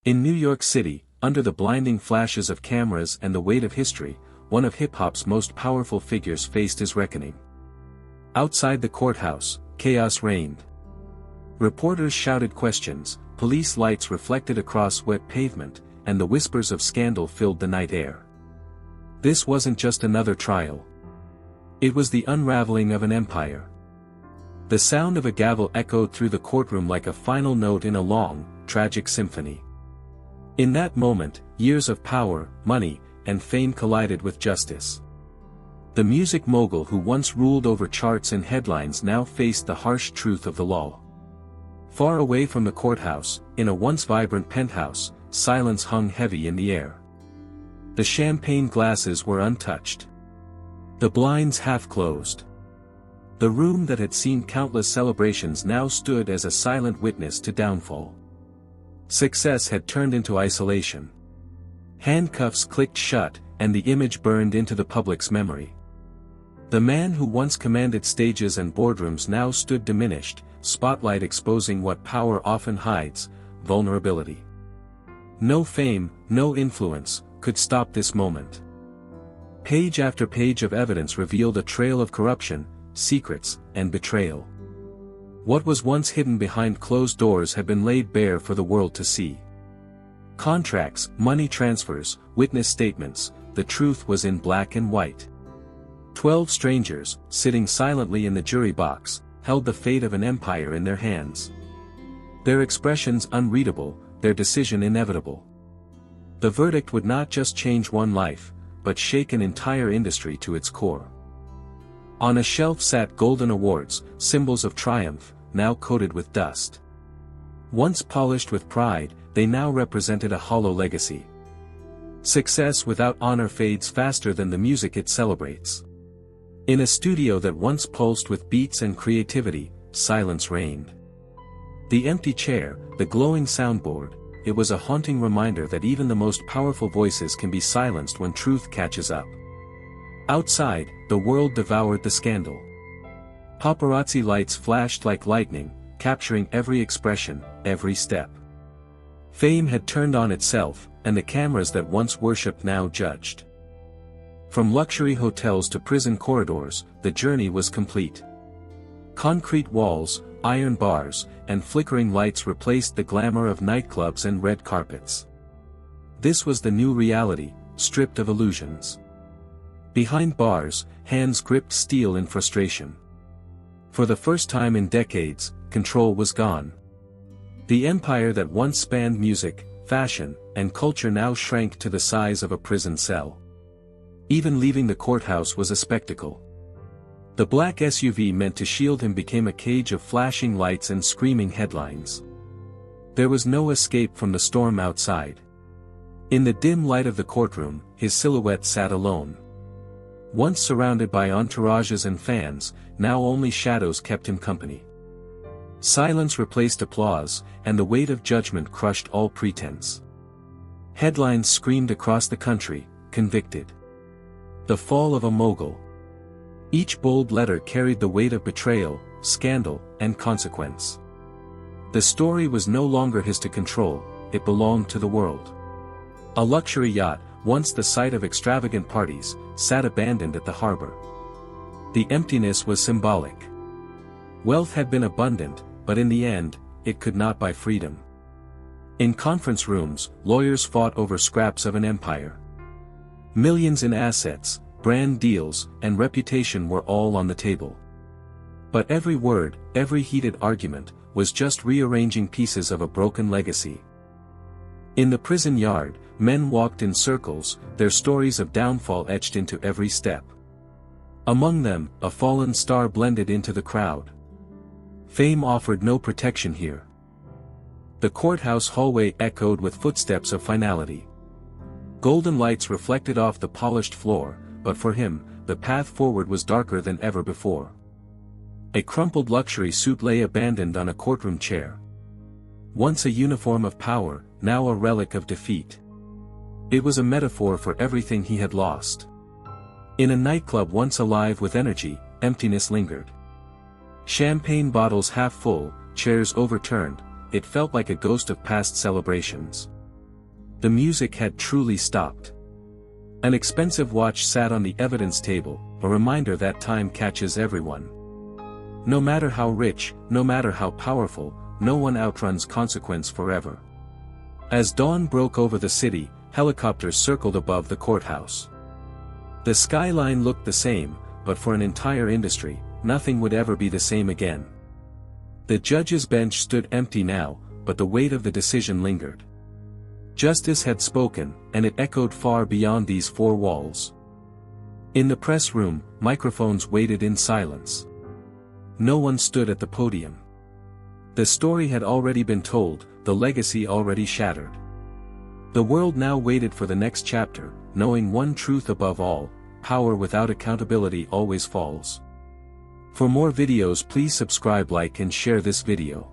In New York City, under the blinding flashes of cameras and the weight of history, one of hip-hop's most powerful figures faced his reckoning. Outside the courthouse, chaos reigned. Reporters shouted questions, police lights reflected across wet pavement, and the whispers of scandal filled the night air. This wasn't just another trial. It was the unraveling of an empire. The sound of a gavel echoed through the courtroom like a final note in a long, tragic symphony. In that moment, years of power, money, and fame collided with justice. The music mogul who once ruled over charts and headlines now faced the harsh truth of the law. Far away from the courthouse, in a once vibrant penthouse, silence hung heavy in the air. The champagne glasses were untouched. The blinds half closed. The room that had seen countless celebrations now stood as a silent witness to downfall. Success had turned into isolation. Handcuffs clicked shut, and the image burned into the public's memory. The man who once commanded stages and boardrooms now stood diminished, spotlight exposing what power often hides: vulnerability. No fame, no influence, could stop this moment. Page after page of evidence revealed a trail of corruption, secrets, and betrayal. What was once hidden behind closed doors had been laid bare for the world to see. Contracts, money transfers, witness statements, the truth was in black and white. 12 strangers, sitting silently in the jury box, held the fate of an empire in their hands. Their expressions unreadable, their decision inevitable. The verdict would not just change one life, but shake an entire industry to its core. On a shelf sat golden awards, symbols of triumph, now coated with dust. Once polished with pride, they now represented a hollow legacy. Success without honor fades faster than the music it celebrates. In a studio that once pulsed with beats and creativity, silence reigned. The empty chair, the glowing soundboard, it was a haunting reminder that even the most powerful voices can be silenced when truth catches up. Outside, the world devoured the scandal. Paparazzi lights flashed like lightning, capturing every expression, every step. Fame had turned on itself, and the cameras that once worshipped now judged. From luxury hotels to prison corridors, the journey was complete. Concrete walls, iron bars, and flickering lights replaced the glamour of nightclubs and red carpets. This was the new reality, stripped of illusions. Behind bars, hands gripped steel in frustration. For the first time in decades, control was gone. The empire that once spanned music, fashion, and culture now shrank to the size of a prison cell. Even leaving the courthouse was a spectacle. The black SUV meant to shield him became a cage of flashing lights and screaming headlines. There was no escape from the storm outside. In the dim light of the courtroom, his silhouette sat alone. Once surrounded by entourages and fans, now only shadows kept him company. Silence replaced applause, and the weight of judgment crushed all pretense. Headlines screamed across the country, convicted. The fall of a mogul. Each bold letter carried the weight of betrayal, scandal, and consequence. The story was no longer his to control, it belonged to the world. A luxury yacht, once the site of extravagant parties, sat abandoned at the harbor. The emptiness was symbolic. Wealth had been abundant, but in the end, it could not buy freedom. In conference rooms, lawyers fought over scraps of an empire. Millions in assets, brand deals, and reputation were all on the table. But every word, every heated argument, was just rearranging pieces of a broken legacy. In the prison yard, men walked in circles, their stories of downfall etched into every step. Among them, a fallen star blended into the crowd. Fame offered no protection here. The courthouse hallway echoed with footsteps of finality. Golden lights reflected off the polished floor, but for him, the path forward was darker than ever before. A crumpled luxury suit lay abandoned on a courtroom chair. Once a uniform of power, now a relic of defeat. It was a metaphor for everything he had lost. In a nightclub once alive with energy, emptiness lingered. Champagne bottles half full, chairs overturned, it felt like a ghost of past celebrations. The music had truly stopped. An expensive watch sat on the evidence table, a reminder that time catches everyone. No matter how rich, no matter how powerful, no one outruns consequence forever. As dawn broke over the city, helicopters circled above the courthouse. The skyline looked the same, but for an entire industry, nothing would ever be the same again. The judge's bench stood empty now, but the weight of the decision lingered. Justice had spoken, and it echoed far beyond these four walls. In the press room, microphones waited in silence. No one stood at the podium. The story had already been told, the legacy already shattered. The world now waited for the next chapter, knowing one truth above all: power without accountability always falls. For more videos, please subscribe, like and share this video.